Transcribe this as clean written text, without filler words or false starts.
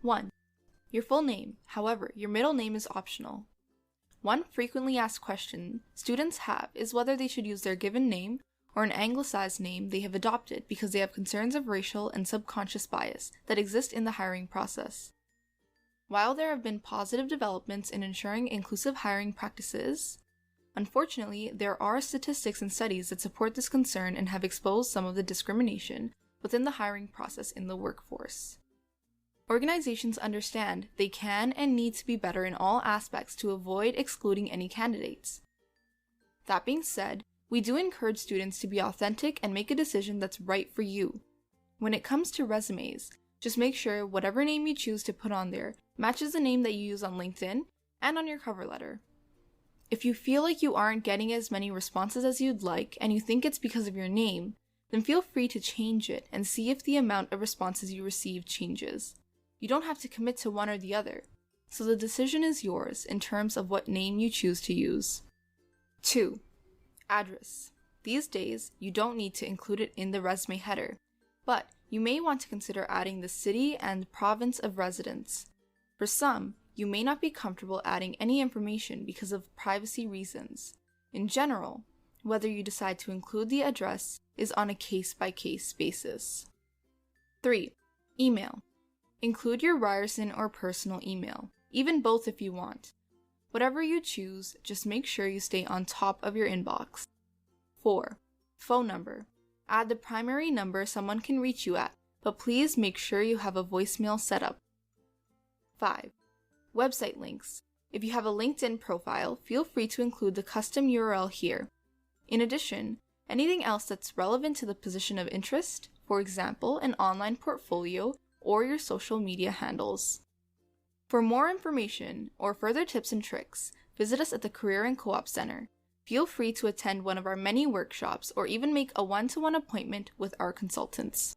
1. Your full name. However, your middle name is optional. One frequently asked question students have is whether they should use their given name or an anglicized name they have adopted because they have concerns of racial and subconscious bias that exist in the hiring process. While there have been positive developments in ensuring inclusive hiring practices, unfortunately, there are statistics and studies that support this concern and have exposed some of the discrimination within the hiring process in the workforce. Organizations understand they can and need to be better in all aspects to avoid excluding any candidates. That being said, we do encourage students to be authentic and make a decision that's right for you. When it comes to resumes, just make sure whatever name you choose to put on there matches the name that you use on LinkedIn and on your cover letter. If you feel like you aren't getting as many responses as you'd like and you think it's because of your name, then feel free to change it and see if the amount of responses you receive changes. You don't have to commit to one or the other, so the decision is yours in terms of what name you choose to use. 2. Address. These days, you don't need to include it in the resume header, but you may want to consider adding the city and province of residence. For some, you may not be comfortable adding any information because of privacy reasons. In general, whether you decide to include the address is on a case-by-case basis. 3. Email. Include your Ryerson or personal email, even both if you want. Whatever you choose, just make sure you stay on top of your inbox. 4. Phone number. Add the primary number someone can reach you at, but please make sure you have a voicemail set up. 5. Website links. If you have a LinkedIn profile, feel free to include the custom URL here. In addition, anything else that's relevant to the position of interest, for example, an online portfolio or your social media handles. For more information or further tips and tricks, visit us at the Career and Co-op Center. Feel free to attend one of our many workshops or even make a one-to-one appointment with our consultants.